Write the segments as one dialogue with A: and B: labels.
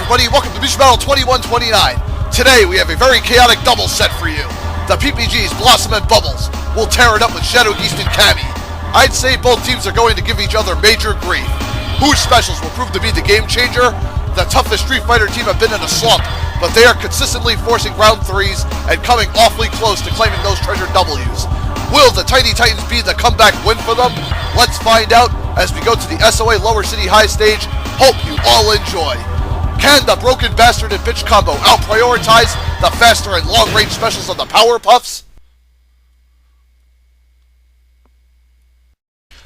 A: everybody, welcome to Mugen Battle 2129. Today we have a very chaotic double set for you. The PPGs, Blossom and Bubbles, will tear it up with Shadow Geist and Cammy. I'd say both teams are going to give each other major grief. Whose specials will prove to be the game changer? The toughest Street Fighter team have been in a slump, but they are consistently forcing round 3s and coming awfully close to claiming those treasured W's. Will the Tiny Titans be the comeback win for them? Let's find out as we go to the SOA Lower City High stage. Hope you all enjoy. Can the Broken Bastard and Bitch combo out-prioritize the faster and long-range specials of the Powerpuffs?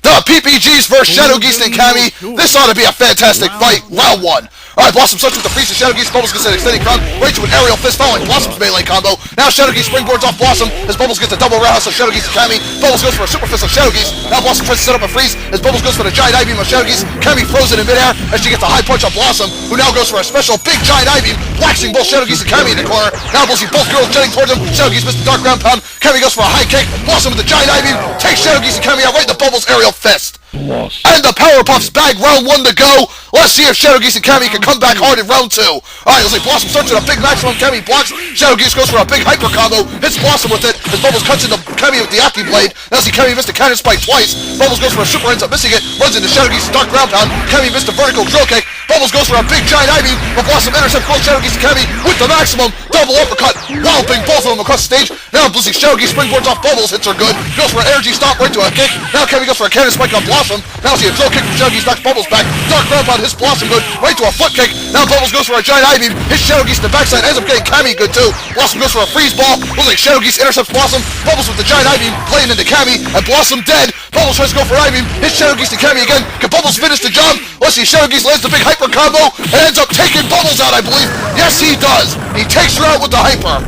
A: The PPGs versus Shadow Geist and Cammy. This ought to be a fantastic fight. Round 1. Alright, Blossom starts with the freeze and Shadow Geist. Bubbles gets an extending crown right to an aerial fist following Blossom's melee combo. Now Shadow Geist springboards off Blossom as Bubbles gets a double roundhouse of Shadow Geist and Cammy. Bubbles goes for a super fist of Shadow Geist. Now Blossom tries to set up a freeze as Bubbles goes for the giant I-beam of Shadow Geist. Cammy throws it in midair as she gets a high punch on Blossom, who now goes for a special big giant I-beam, waxing both Shadow Geist and Cammy in the corner. Now we'll see both girls jetting towards him. Shadow Geist misses the dark ground pound. Cammy goes for a high kick. Blossom with the giant I-beam takes Shadow Geist and Cammy out right in the Bubbles aerial fist. And the Powerpuffs bag round 1 to go. Let's see if Shadow Geist and Cammy can come back hard in round 2. Alright, let's see. Blossom starts with a big maximum. Cammy blocks. Shadow Geist goes for a big hyper combo. Hits Blossom with it as Bubbles cuts into Cammy with the Aki blade. Now see Cammy missed a cannon spike twice. Bubbles goes for a super, ends up missing it. Runs into Shadow Geist's dark ground pound. Cammy missed a vertical drill kick. Bubbles goes for a big giant I-beam, but Blossom intercepts both Shadow Geist and Cammy with the maximum double uppercut, walloping both of them across the stage. Now Blissey Shadow Geist springboards off Bubbles, hits her good. Goes for an energy stomp right to a kick. Now Cammy goes for a cannon spike on Blossom. Now see a drill kick from Shadow Geist knocks Bubbles back. Dark ground pound hits Blossom good, right to a foot kick. Now Bubbles goes for a giant I-beam, hits Shadow Geist in the backside, ends up getting Cammy good too. Blossom goes for a freeze ball. Looks like Shadow Geist intercepts Blossom. Bubbles with the giant I-beam, playing into Cammy, and Blossom dead. Bubbles tries to go for an I-beam, hits Shadow Geist and Cammy again. Can Bubbles finish the job? Let's see, Shadow Geist lands the big hyper combo and ends up taking Bubbles out, I believe. Yes, he does. He takes her out with the hyper.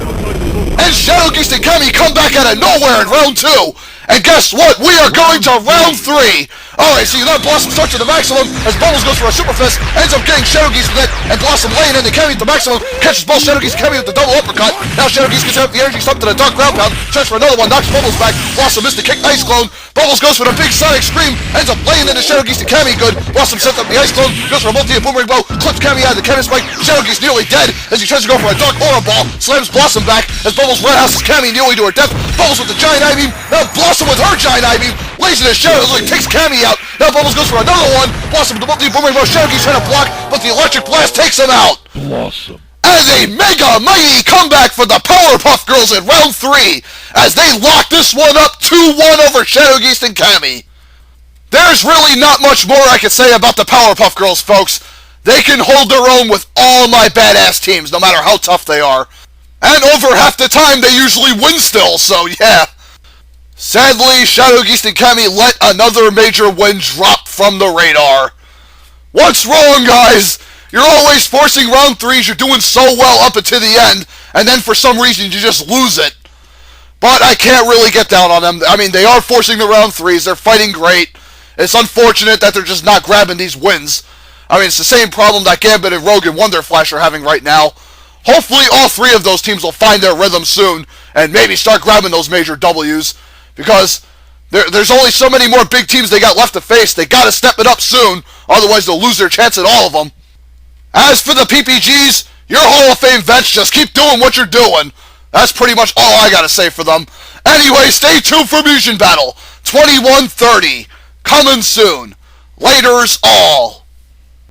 A: And Shadow Geist and Cammy come back out of nowhere in round 2. And guess what? We are going to round 3. Alright, so now Blossom starts at the maximum as Bubbles goes for a super fist, ends up getting Shadow Geist with it, and Blossom laying into Cammy at the maximum, catches both Shadow Geist and Cammy with the double uppercut. Now Shadow Geist gets out the energy stomp to the dark ground pound, tries for another one, knocks Bubbles back. Blossom missed the kick, ice clone. Bubbles goes for the big sonic scream, ends up laying into Shadow Geist and Cammy good. Blossom sets up the ice clone, goes for a multi boomerang blow, clips Cammy out of the cannon spike. Shadow Geist nearly dead as he tries to go for a dark aura ball, slams Blossom back as Bubbles roundhouses Cammy nearly to her death. Bubbles with the giant I-beam, now Blossom with her giant I-beam, lays into Shadows like takes Cammy out. Now Bubbles goes for another one. Blossom with the multi boomerang blow. Shadow Geist trying to block, but the electric blast takes him out.
B: Blossom.
A: As a mega mighty comeback for the Powerpuff Girls in round 3, as they lock this one up 2-1 over Shadow Geist and Cammy. There's really not much more I can say about the Powerpuff Girls, folks. They can hold their own with all my badass teams, no matter how tough they are. And over half the time, they usually win still, so yeah. Sadly, Shadow Geist and Cammy let another major win drop from the radar. What's wrong, guys? You're always forcing round 3s, you're doing so well up until the end, and then for some reason you just lose it. But I can't really get down on them. I mean, they are forcing the round 3s, they're fighting great. It's unfortunate that they're just not grabbing these wins. I mean, it's the same problem that Gambit and Rogue and Wonder Flash are having right now. Hopefully all 3 of those teams will find their rhythm soon, and maybe start grabbing those major W's. Because there's only so many more big teams they got left to face. They gotta step it up soon, otherwise they'll lose their chance at all of them. As for the PPGs, your Hall of Fame vets, just keep doing what you're doing. That's pretty much all I gotta say for them. Anyway, stay tuned for Mugen Battle 2130. Coming soon. Laters all.